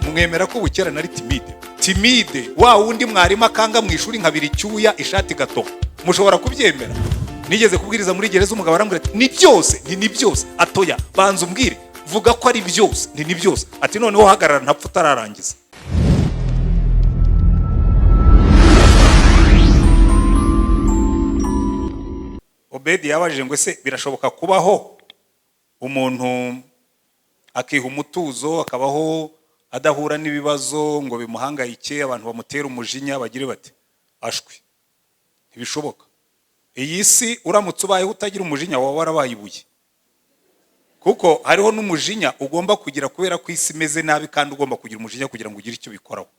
mwemera ko bukera nari timide wa wundi mwarimu akanga mu ishuri nkabira icyuya ishati gato, mushobora kubyemera? Nigeze kubwiriza muri gereza, umugabo arambwira ati ni byose. Atoya, banza umbwire, vuga ko ari byose. Ni byose. Ati noneho hagarara ntapfa utararangiza. Obedi yabajije ngo ese birashoboka kubaho umuntu akiha umutuzo, akabaho adahura n'ibibazo ngo bimuhangayike, abantu bamutera umujinya bagire bati ashwi? Ntibishoboka. Iyi si uramutse ubayeho utagira umujinya waba warabaye ibuye, kuko hariho n'umujinya ugomba kugira kubera ko isi imeze nabi, kandi ugomba kugira umujinya kugira ngo ugire icyo bikoraho.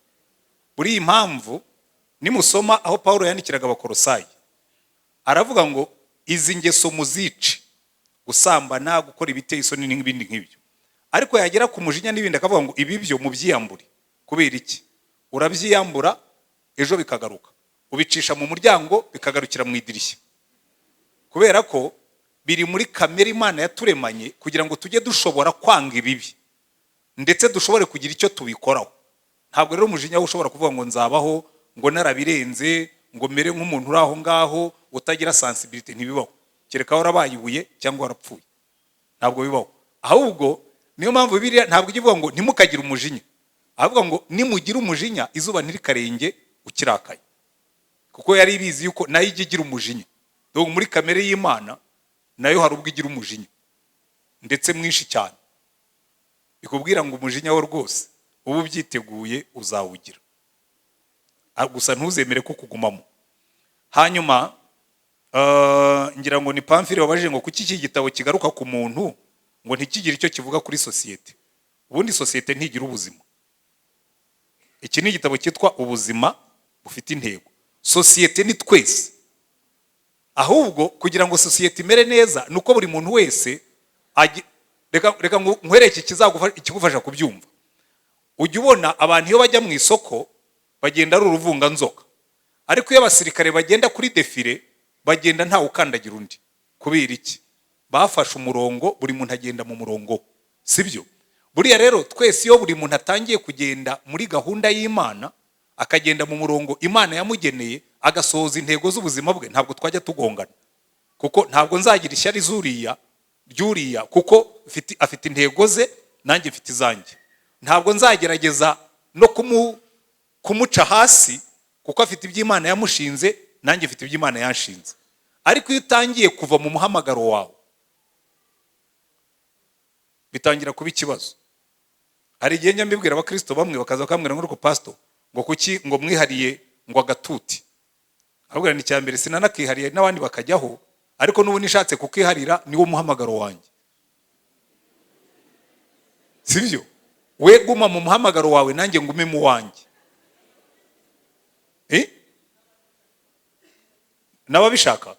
Buri iyi mpamvu nimusoma aho Pawulo yandikiraga Abakolosayi, aravuga ngo izi ngeso muzice, gusambana, gukora ibiteye isoni n'ibindi nk'ibyo. Ariko yagera ku mujinya n'ibindi akavuga ngo ibi byo mubyiyambure. Kubera iki? Urabyiyambura ejo bikagaruka, ubicisha mu muryango bikagarukira mu idirishya, kubera ko biri muri kamere Imana yaturemanye kugira ngo tujye dushobora kwanga ibibi ndetse dushobore kugira icyo tubikoraho. Ntabwo rero umujinya ushobora kuvuga ngo nzabaho ngo narabirenze, ngo mere nk'umuntu uri aho ngaho utagira sensibility. Ntibibaho, kereka warabaye ibuye cyangwa warapfuye. Ntabwo bibaho. Ahubwo niyo mpamvu Bibiliya ntabwo ivuga ngo ntimukagire umujinya, avuga ngo nimugira umujinya izuba ntirikarenge ukirakaye, kuko yari ibizi yuko nayo ijya igira umujinya. Dore muri kamere y'Imana nayo hari ubwo igira umujinya ndetse mwinshi cyane, ikubwira ngo umujinya wo rwose uba ubyiteguye uzawugira, gusa ntuzemere ko kugumamo. Hanyuma ngira ngo ni Pamfile wabajije ngo kuki iki gitabo kigaruka ku muntu ngo ntikigire icyo kivuga kuri sosiyete. Ubundi sosiyete ntigira ubuzima. Iki ni igitabo cyitwa Ubuzima bufite intego. Sosiyete ni twese. Ahubwo kugira ngo sosiyete imere neza nuko buri muntu wese reka nkwereke ikigufasha kubyumva. Ujya ubona abantu iyo bajya mu isoko bagenda ari uruvunganzoka, ariko iyo abasirikare bagenda kuri defile bagenda ntawe ukandagira undi. Kubera iki? Bafashe umurongo, buri muntu agenda mu murongo, sibyo? Buriya rero twese iyo buri muntu atangiye kugenda muri gahunda y'Imana, akagenda mu murongo Imana yamugeneye, agasohoza intego z'ubuzima bwe, ntabwo twajya tugongana. Kuko ntabwo nzagira ishyari ryuriya kuko afite intego ze, nanjye mfite izanjye. Ntabwo nzagerageza no kumuca hasi kuko afite iby'Imana yamushinze, nanjye mfite iby'Imana yanshinze. Ariko iyo utangiye kuva mu muhamagaro wawe, bitangira kuba ikibazo. Hari igihe njya mbibwira abakristo bamwe bakaza bakambwira ngo pastor ngo kuki ngo mwihariye ngo agatuti. Ahubwo ni cyambere sinanakihariye n'abandi bakajyaho, ariko n'ubu nishatse kukiharira niwo muhamagaro wanjye. Sibyo? We guma mu muhamagaro wawe, nanjye ngume mu wanjye. N'ababishaka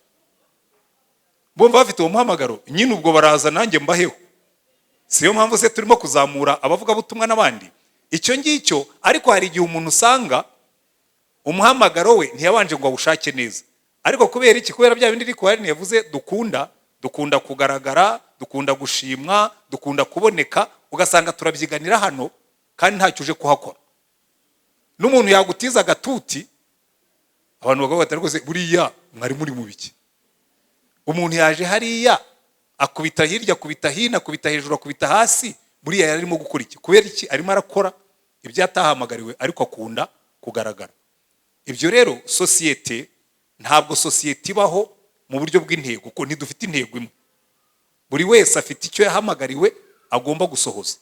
bumva bafite uwo muhamagaro, nyine ubwo baraza nanjye mbaheho. Siyo mpamvu se turimo kuzamura abavuga butumwa n'abandi. Icyo ngicyo, ariko hari igihe umuntu usanga umuhamagaro we ntiyabanje ngo awushake neza. Ariko kubera iki? Kubera bya bindi ariko hari yavuze dukunda kugaragara, dukunda gushimwa, dukunda kuboneka, ugasanga turabyiganira hano kandi ntacyo uje kuhakora. N'umuntu yagutiza agatuti, abantu bagavuga ati rwose buriya mwari muri mu biki? Umuntu yaje hariya akubita hirya, akubita hino, akubita hejuru, akubita hasi, buriya yari arimo gukora iki? Kubera iki? Arimo arakora ibyo atahamagariwe, ariko akunda kugaragara. Ibyo rero sosiyete, ntabwo sosiyete ibaho mu buryo bw'intego, kuko ntidufite intego imwe. Buri wese afite icyo yahamagariwe agomba gusohoza,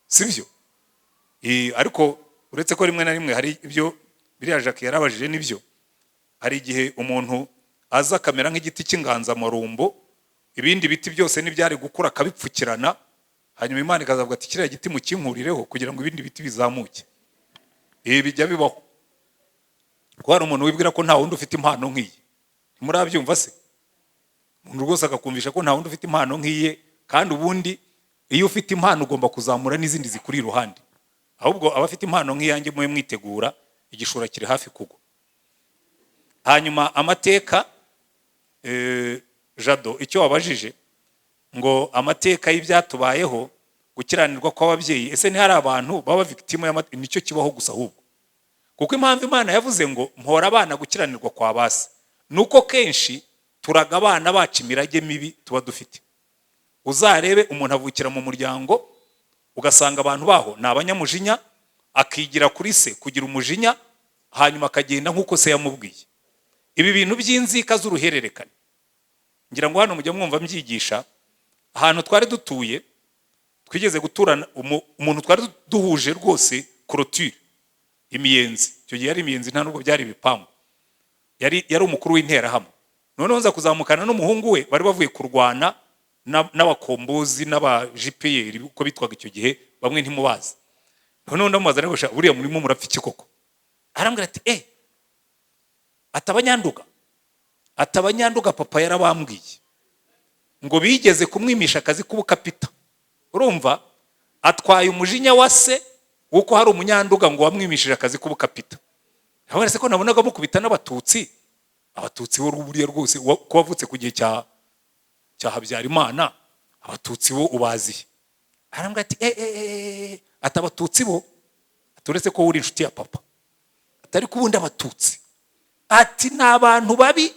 sibyo? Ariko uretse ko rimwe na rimwe hari ibyo biriya Jacques yarabajije nibyo. Hari igihe umuntu aza kamera nk'igiti cy'inganzamarumbo, ibindi biti byose n'ibyari gukura akabipfukirana, hanyuma Imana ikazavuga ati kiriya giti mukinkurireho kugira ngo ibindi biti bizamuke. Bijya bibaho. Ko hari umuntu wibwira ko nta wundi ufite impano nk'iyi. Murabyumva se? Umuntu rwose akakumvisha ko nta wundi ufite impano nk'iye, kandi ubundi iyo ufite impano ugomba kuzamura n'izindi zikuri iruhande. Ahubwo abafite impano nk'iyanjye mwe mwitegura, igishura kiri hafi kugwa. Hanyuma amateka, Jado icyo wabajije ngo amateka y'ibyatubayeho, gukiranirwa kw'ababyeyi, ese ntihari abantu baba victime nicyo kibaho gusa ahubwo? Kuko impamvu Imana yavuze ngo mpora abana gukiranirwa kwa base, nuko kenshi turaga abana bacu imirage mibi tuba dufite. Uzarebe umuntu avukira mu muryango ugasanga abantu baho ni abanyamujinya, akigira kuri se kugira umujinya, hanyuma akagenda nk'uko se yamubwiye. Ibi bintu by'inzika z'uruhererekane, ngira ngo hano mujya mwumva mbyigisha. Ahantu twari dutuye twigeze guturana umuntu twari duhuje rwose clôture, imiyenzi. Icyo gihe yari imiyenzi, nta nubwo byari ibipangu, yari umukuru w'interahamwe. Noneho nza kuzamukana n'umuhungu we, bari bavuye kurwana n'abakombozi n'abajipiyeri uko bitwaga icyo gihe, bamwe ntimubazi. Noneho ndamubaza ngo buriya murimo murapfa iki koko? Arambwira ati atabanyanduga papa yarabambwiye ngo bigeze kumwimisha akazi k'ubukapita. Urumva, atwaye umujinya wa se uko hari umunyanduga ngo wamwimishije akazi k'ubukapita. Ntabwo se ko nabonaga mukubita n'abatutsi bo ruburiya rwose ko wavutse ku gihe cya Habyarimana, abatutsi bo ubaziye. Arambwira ati atabatutsi bo aturetse ko uri inshuti ya papa, atari kubundi abatutsi ati n'abantu babi.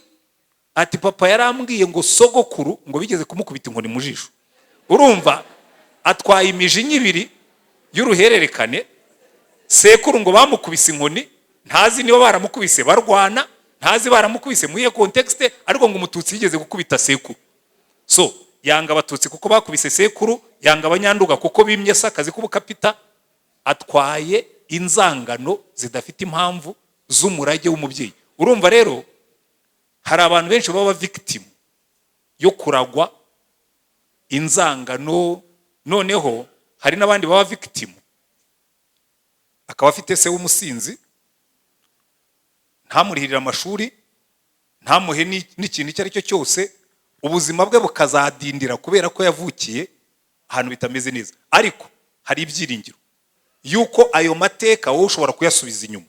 Ati papa yarambwiye ngo sogokuru ngo bigeze kumukubita inkoni mu jisho. Urumva, atwaye imijinya ibiri y'uruhererekane. Sekuru ngo bamukubise inkoni, ntazi niba baramukubise barwana, ntazi baramukubise mu iyo context, ariko ngo umututsi yigeze gukubita sekuru. So yanga abatutsi kuko bakubise sekuru, yanga abanyanduga kuko bimye se akazi k'ubukapita. Atwaye inzangano zidafite impamvu z'umurage w'umubyeyi. Urumva rero, hari abantu benshi baba victim yo kuragwa inzangano. Noneho hari n'abandi baba victim akaba afite se w'umusinzi, ntamurihirira amashuri, ntamuhe n'ikintu icyo ari cyo cyose, ubuzima bwe bukazadindira kubera ko yavukiye ahantu bitameze neza. Ariko hari ibyiringiro yuko ayo mateka wowe ushobora kuyasubiza inyuma,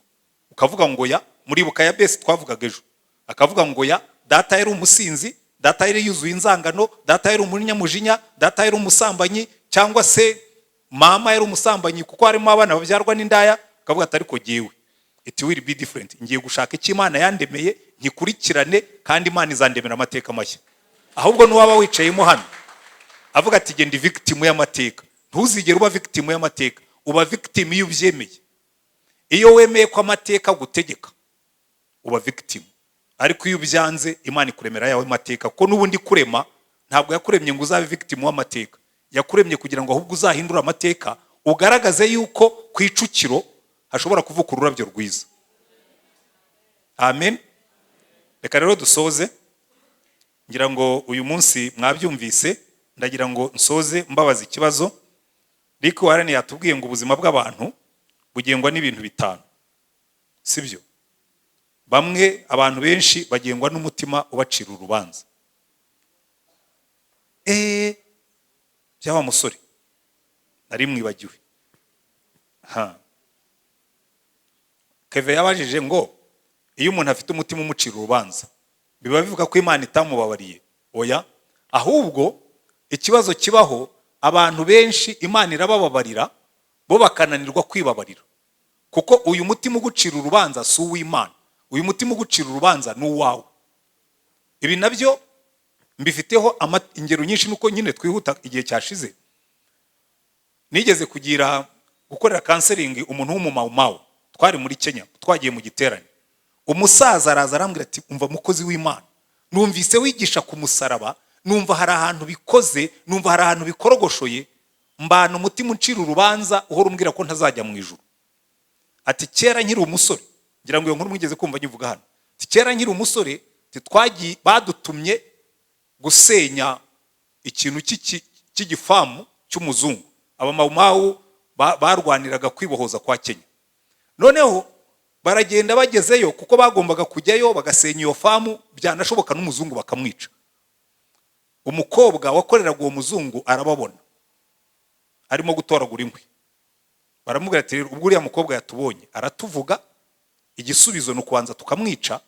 ukavuga ngo muribuka ya bese twavugaga ejo, akavuga ngo data yari umusinzi, data yari yuzuye inzangano, data yari umunyamujinya, data yari umusambanyi, cyangwa se mama yari umusambanyi kuko harimo abana babyarwa n'indaya. Akavuga ati ariko jyewe it will be different, ngiye gushaka icyo Imana yandemeye nkikurikirane, kandi Imana izandemera amateka mashya. Ahubwo n'uwaba wicayemo hano avuga ati genda victim y'amateka, ntuzigere uba victim y'amateka, uba victim iyo ubyemeye. Iyo wemeye ko amateka gutegeka uba victim, ariko iyo ubyanze Imana ikuremera yawe mateka. Kuko n'ubundi kurema ntabwo yakuremye ngo uzabe victim w'amateka, yakuremye kugira ngo ahubwo uzahindura amateka, ugaragaze yuko ku Icukiro hashobora kuvuka ururabyo rwiza. Amen. Reka rero dusoze, ngira ngo uyu munsi mwabyumvise, ndagira ngo nsoze mbabaza ikibazo. Rick Warren yatubwiye ngo ubuzima bw'abantu bugengwa n'ibintu bitanu, sibyo? Bamwe, abantu benshi bagengwa n'umutima ubacira urubanza. Byaba musore nari mwibagiwe. Keve yabajije ngo iyo umuntu afite umutima umucira urubanza biba bivuga ko Imana itamubabariye? Oya, ahubwo ikibazo kibaho, abantu benshi Imana irabababarira bo bakananirwa kwibabarira. Kuko uyu mutima ugucira urubanza si uw'Imana, uyu mutima ugucira urubanza ni uwawe. Ibi nabyo mbifiteho ingero nyinshi, nuko nyine twihuta igihe cyashize. Nigeze gukorera counseling umuntu w'umumaumawu, twari muri Kenya, twagiye mu giterane. Umusaza araza arambwira ati umva mukozi w'Imana, numvise wigisha ku musaraba, numva hari ahantu bikoze, numva hari ahantu bikorogoshoye, mbana umutima uncira urubanza uhora umbwira ko ntazajya mu ijuru. Ati kera nkiri umusore, ngira ngo iyo nkuru mwigeze kumva nyivuga hano. Ati kera nkiri umusore, twagiye badutumye gusenya ikintu cy'igifamu cy'umuzungu. Abamaumawu barwaniraga kwibohoza kwa Kenya. Noneho baragenda bagezeyo, kuko bagombaga kujyayo bagasenya iyo famu, byanashoboka n'umuzungu bakamwica. Umukobwa wakoreraga uwo muzungu arababona arimo gutoragura inkwi. Baramubwira ati ubwo uriya mukobwa yatubonye aratuvuga, igisubizo ni ukubanza tukamwica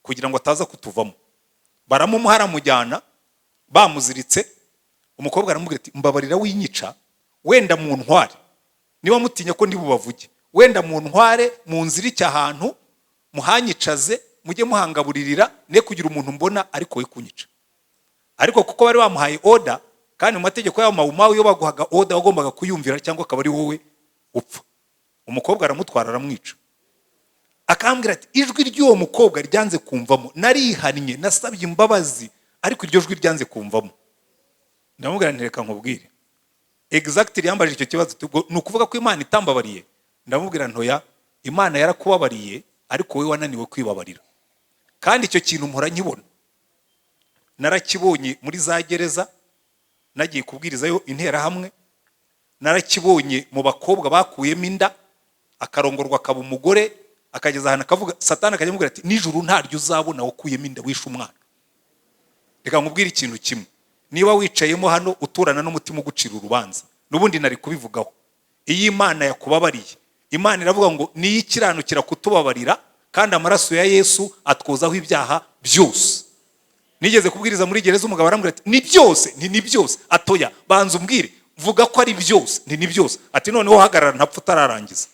kugira ngo ataza kutuvamo. Baramumuha, aramujyana, bamuziritse. Umukobwa aramubwira ati mbabarira winyica, wenda mu ntware, niba mutinya ko ndi bubavuge, wenda mu ntware mu nzira icyo ahantu muhanyicaze, mujye muhangaburirira, ne kugira umuntu mbona ariko we kunyica. Ariko kuko bari bamuhaye order, kandi mu mategeko y'ayo mawumawu iyo baguhaga order wagombaga kuyumvira cyangwa akaba ari wowe upfa. Umukobwa aramutwara aramwica. Akambwira ati ijwi ry'uwo mukobwa ryanze kumvamo, narihannye nasabye imbabazi, ariko iryo jwi ryanze kumvamo. Ndamubwira nti reka nkubwire, exactly yambaje icyo kibazo, ni ukuvuga ko Imana itambabariye? Ndamubwira ntoya, Imana yarakubabariye, ariko wowe wananiwe kwibabarira. Kandi icyo kintu mpora nkibona, narakibonye muri za gereza, nagiye kubwirizayo interahamwe, narakibonye mu bakobwa bakuyemo inda, akarongorwa akaba umugore, akageza ahantu akavuga, Satani akajya amubwira ati nijuru ntaryo uzabona wakuyemo inda wishe umwana. Reka nkubwire ikintu kimwe, niba wicayemo hano uturana n'umutima ugucira urubanza, n'ubundi nari kubivugaho. Iyi Imana yakubabariye, Imana iravuga ngo niyo ikiranukira kutubabarira, kandi amaraso ya Yesu atwozaho ibyaha byose. Nigeze kubwiriza muri gereza, umugabo arambwira ati ni byose, ni byose. Atoya, banza umbwire, vuga ko ari byose, ni byose. Ati noneho hagarara ntapfa utararangiza.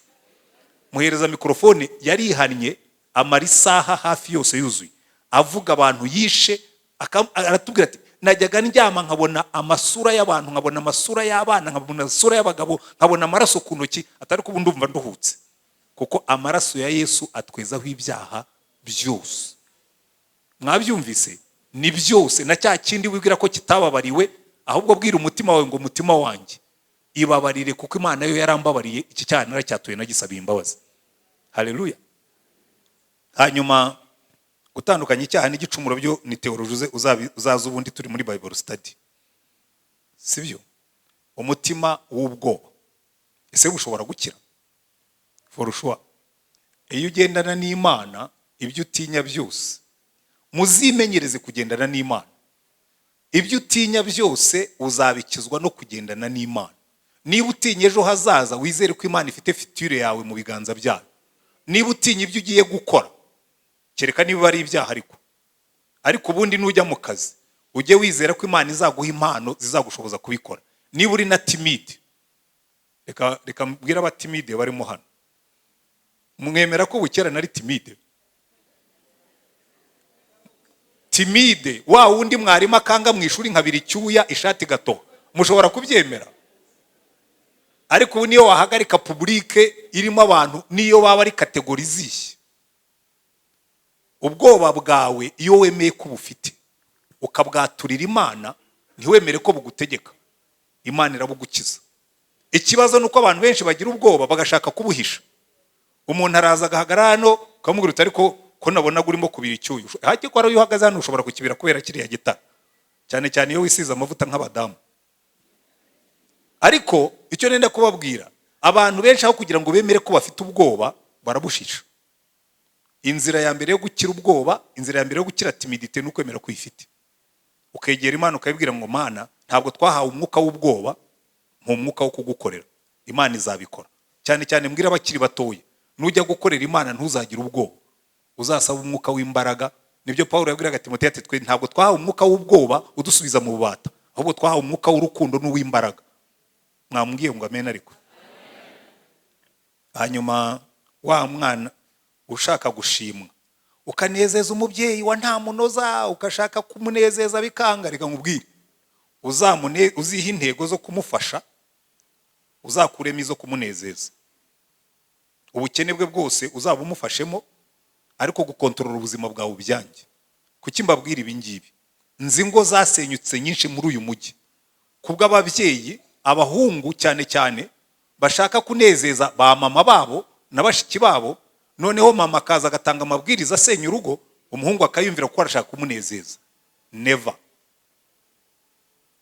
Muhereza mikrofone, yarihannye amara isaha hafi yose yuzuye avuga abantu yishe. Aratubwira ati najyaga ndyama nkabona amasura y'abantu, nkabona amasura y'abana, nkabona amasura y'abagabo, nkabona amaraso ku ntoki, atari ko ndumva nduhutse, kuko amaraso ya Yesu atwezaho ibyaha byose. Mwabyumvise? Ni byose. Na cya kindi wibwira ko kitababariwe, ahubwo bwira umutima wawe ngo umutima wanjye ibabarire, kuko Imana yo yarambabariye, iki cyaha naracyatuye nagisabiye imbabazi. Haleluya. Hanyuma gutandukanya icyaha n'igicumuro byo ni teoloji uzaza ubundi turi muri Bible study, sibyo? Umutima w'ubwoba ese bushobora gukira? For sure. Iyo ugendana n'Imana, ibyo utinya byose, muzimenyereze kugendana n'Imana. Ibyo utinya byose uzabikizwa no kugendana n'Imana. Niba utinya ejo hazaza, wizere ko Imana ifite future yawe mu biganza byayo. Niba utinya ibyo ugiye gukora, kereka niba ari ibyaha ariko ubundi nujya mu kazi, ujye wizera ko Imana izaguha impano zizagushoboza kubikora. Niba uri na timide, reka mbwira aba timide barimo hano, mwemera ko bukera nari timide? Timide wa wundi mwarimu akanga mu ishuri nkabiri cyuya ishati gato, mushobora kubyemera? Ariko ubu niyo wahagarika publique irimo abantu, niyo baba ari kategori zishye, ubwoba bwawe iyo wemeye ko bufite ukabwaturira Imana, ntiwemere ko bugutegeka, Imana irabugukiza. Ikibazo nuko abantu benshi bagira ubwoba bagashaka kubuhisha. Umuntu araza agahagarara hano ukamubwira uti ariko ko nabona urimo kubira icyuyu, hake ko ari uhagaze hano ushobora kukibira kubera kiriya gitara, cyane cyane iyo wisize amavuta nk'abadamu. Ariko icyo nenda kubabwira, abantu benshi aho kugira ngo bemere ko bafite ubwoba barabushisha. Inzira ya mbere yo gukira ubwoba, inzira ya mbere yo gukira timidite nuko kwemera ko ifite. Ukegera Imana ukayibwira ngo Mana, ntabwo twahawe umwuka w'ubwoba, mu mwuka wo kugukorera. Imana izabikora. Cyane cyane mbwira abakiri batoye, nujya gukorera Imana ntuzagira ubwoba, uzasaba umwuka w'imbaraga. Nibyo Paulo yabwiraga Timoteyo ati twe ntabwo twahawe umwuka w'ubwoba udusubiza mu bubata, ahubwo twahawe umwuka w'urukundo n'uw'imbaraga. Mwambwiye ngo amen? Ariko hanyuma wa mwana ushaka gushimwa, ukanezeza umubyeyi wa nta munoza, ukashaka kumunezeza bikanga, reka nkubwire, uziha intego zo kumufasha, uzakuremo izo kumunezeza. Ubukene bwe bwose uzaba umufashemo, ariko gukontorora ubuzima bwawe ubyange. Kuki mbabwira ibi ngibi? Nzi ngo zasenyutse nyinshi muri uyu mujyi kubw'ababyeyi, abahungu cyane cyane bashaka kunezeza ba mama babo na bashiki babo, noneho mama akaza agatanga amabwiriza asenya urugo, umuhungu akayumvira ko arashaka kumunezeza. Never.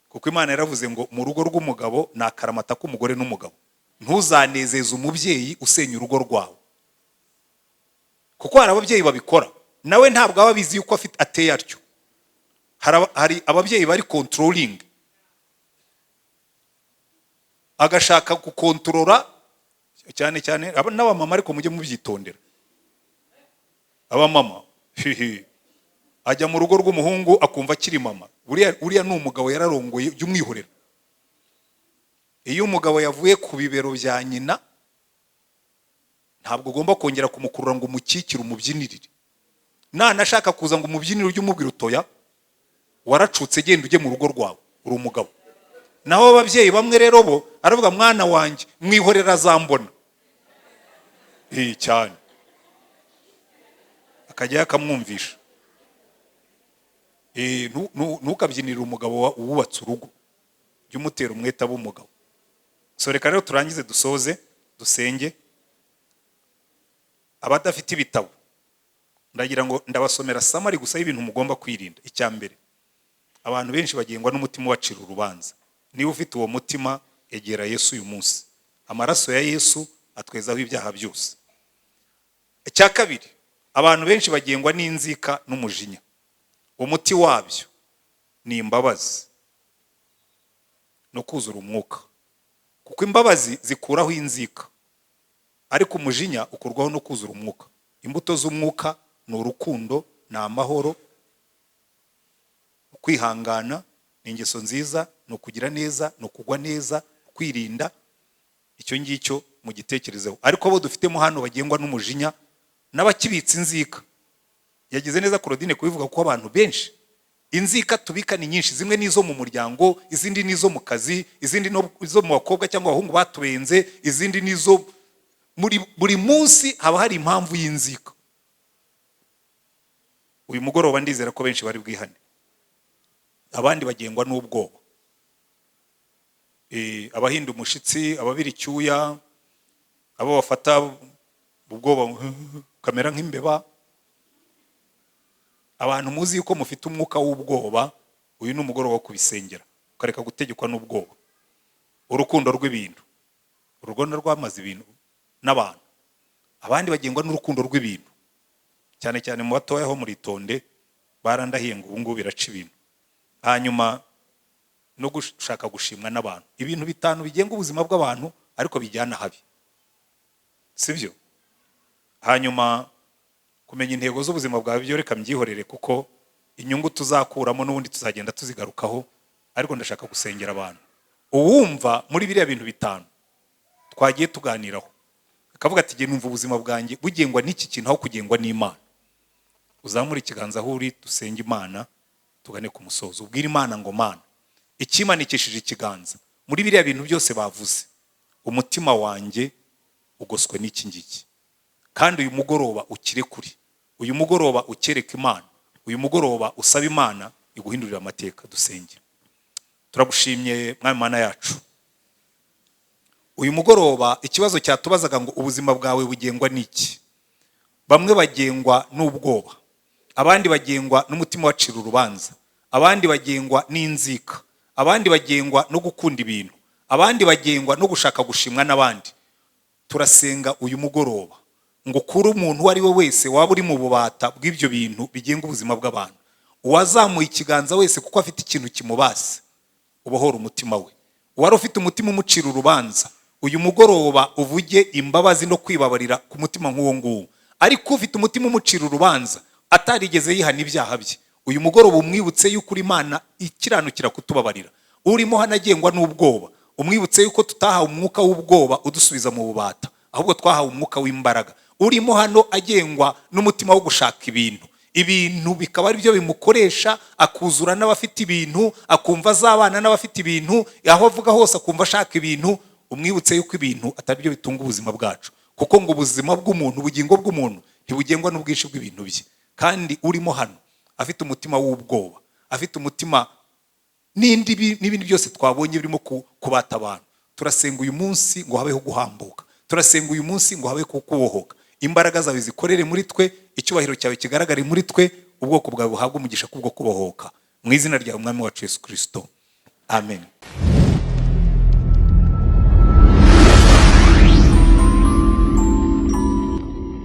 Kuko Imana yaravuze ngo mu rugo rw'umugabo ni akaramata k'umugore n'umugabo. Ntuzanezeze umubyeyi usenya urugo rwawe, kuko hari ababyeyi babikora, nawe ntabwo aba abizi yuko afite ateye atyo. Hari ababyeyi bari controlling, agashaka gukontorora cyane cyane n'abamama, ariko mujye mubyitondera. Abamama ajya mu rugo rw'umuhungu akumva akiri mama, uriya ni umugabo yararongoye, jya umwihorera. iyo umugabo yavuye ku bibero bya nyina ntabwo ugomba kongera kumukurura ngo umukikire umubyinirire. Nanashaka kuza ngo umubyinire ujye umubwira utoya waracutse genda ujye mu rugo rwawe uri umugabo. Naho ababyeyi bamwe rero bo aravuga mwana wanjye mwihorera azambona cyane akajya akamwumvisha. Ntukabyinirire umugabo wubatse urugo, jya umutera umwete aba umugabo. So reka rero turangize dusoze dusenge. Abadafite ibitabo ndagira ngo ndabasomera samari gusa y'ibintu mugomba kwirinda. Icya mbere, abantu benshi bagengwa n'umutima ubacira urubanza. Niba ufite uwo mutima egera Yesu uyu munsi, amaraso ya Yesu atwezaho ibyaha byose. Icya kabiri, abantu benshi bagengwa n'inzika n'umujinya. Umuti wabyo ni imbabazi no kuzura umwuka, kuko imbabazi zikuraho inzika ariko umujinya ukurwaho no kuzura umwuka. Imbuto z'umwuka ni urukundo, ni amahoro, kwihangana, ni ingeso nziza, ni ukugira neza, ni ukugwa neza, kwirinda. Icyo ngicyo mu gitekerezeho. Ariko abo dufitemo hano bagengwa n'umujinya n'abakibitse inzika. Yagize neza Claudine kubivuga ko abantu benshi inzika tubika ni nyinshi. Zimwe nizo mu muryango, izindi nizo mu kazi, izindi nizo mu bakobwa cyangwa abahungu batubenze, izindi nizo buri munsi haba hari impamvu y'inzika. Uyu mugoroba ndizera ko benshi bari bwihane. Abandi bagengwa n'ubwoba, abahinda umushitsi, ababira icyuya, abo bafata ubwoba kamera nk'imbeba. Abantu muzi yuko mufite umwuka w'ubwoba, uyu ni umugoroba wo kubisengera ukareka gutegekwa n'ubwoba. Urukundo rw'ibintu, urugondo rwamaze ibintu n'abantu. Abandi bagengwa n'urukundo rw'ibintu, cyane cyane mu batoya ho muritonde, barandahiye ngo ubu ngubu biraca ibintu. Hanyuma no gushaka gushimwa n'abantu. Ibintu bitanu bigenga ubuzima bw'abantu ariko bijyana habi, sibyo? Hanyuma kumenya intego z'ubuzima bwawe byo reka mbyihorere, kuko inyungu tuzakuramo n'ubundi tuzagenda tuzigarukaho. Ariko ndashaka gusengera abantu. Uwumva muri biriya bintu bitanu twagiye tuganiraho akavuga ati nge numva ubuzima bwanjye bugengwa n'iki kintu aho kugengwa n'Imana, uzamura ikiganza aho uri dusenge Imana tugane ku musozo. Ubwira Imana ngo Mana, ikimanikishije ikiganza muri biriya bintu byose bavuze, umutima wanjye ugoswe n'iki ngiki, kandi uyu mugoroba ukire kuri, uyu mugoroba ukereka Imana, uyu mugoroba usaba Imana iguhindurira amateka. Dusenge. Turagushimye Mwami Mana yacu, uyu mugoroba ikibazo cyatubazaga ngo ubuzima bwawe bugengwa n'iki. Bamwe bagengwa n'ubwoba, abandi bagengwa n'umutima wacira urubanza, abandi bagengwa n'inzika, abandi bagengwa no gukunda ibintu, abandi bagengwa no gushaka gushimwa n'abandi. Turasenga uyu mugoroba ngo kuri umuntu wari we wese waba uri mu bubata bw'ibyo bintu bigenga ubuzima bw'abantu, uwazamuye ikiganza wese kuko afite ikintu kimubase, ubohora umutima we. Uwari ufite umutima umucira urubanza, uyu mugoroba uvuge imbabazi no kwibabarira ku mutima nk'uwo nguwo. Ariko ufite umutima umucira urubanza atarigeze yihana ibyaha bye, uyu mugoroba umwibutse yuko Imana ikiranukira kutubabarira. Urimo hanagengwa n'ubwoba, umwibutse yuko tutahawe umwuka w'ubwoba udusubiza mu bubata, ahubwo twahawe umwuka w'imbaraga. Urimo hano agengwa n'umutima wo gushaka ibintu, ibintu bikaba ari byo bimukoresha, akuzura n'abafite ibintu, akumva azabana n'abafite ibintu, aho avuga hose akumva ashaka ibintu. Umwibutse yuko ibintu atari byo bitunga ubuzima bwacu, kuko ngo ubuzima bw'umuntu, ubugingo bw'umuntu ntibugengwa n'ubwinshi bw'ibintu bye. Kandi urimo hano afite umutima w'ubwoba, afite umutima n'ibindi byose twabonye birimo kubata abantu, turasenga uyu munsi ngo habeho guhambuka. Turasenga uyu munsi ngo habeho kubohoka. Imbaraga zawe zikorere muri twe, icyubahiro cyawe kigaragare muri twe, ubwoko bwawe buhabwe umugisha kubwo kubohoka. Mu izina rya Umwami wacu Yesu Kristo, amen.